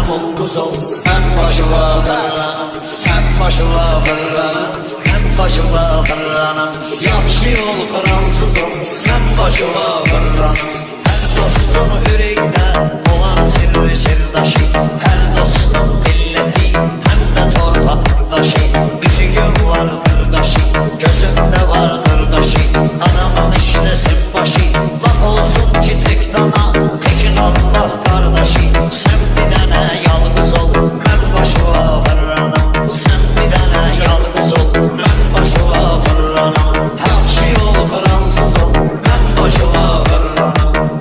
hem oğuz ol. Hem başıma fırlanam, hem başıma fırlanam, hem başıma fırlanam. Yaxşı ol, Fransız ol, hem başıma fırlanam. Her dostum yüreğine olan sirri sirdaşı, her dostum milleti hem de torpaktaşı. Müziğim vardır daşı, gözümde vardır daşı. Adamın iştesin başı, laf olsun ki tek dana. Tekin Allah kardeşi, sen bir tane yalnız ol. Ben başıma fırlanam, sen bir tane yalnız ol. Ben başıma fırlanam, Yaxşı ol, Fransız ol. Ben başıma fırlanam,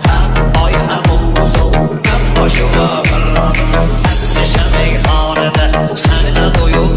hem ay hem oğuz ol. Ben başıma fırlanam. Hem neşe meyhanede, seni de duyup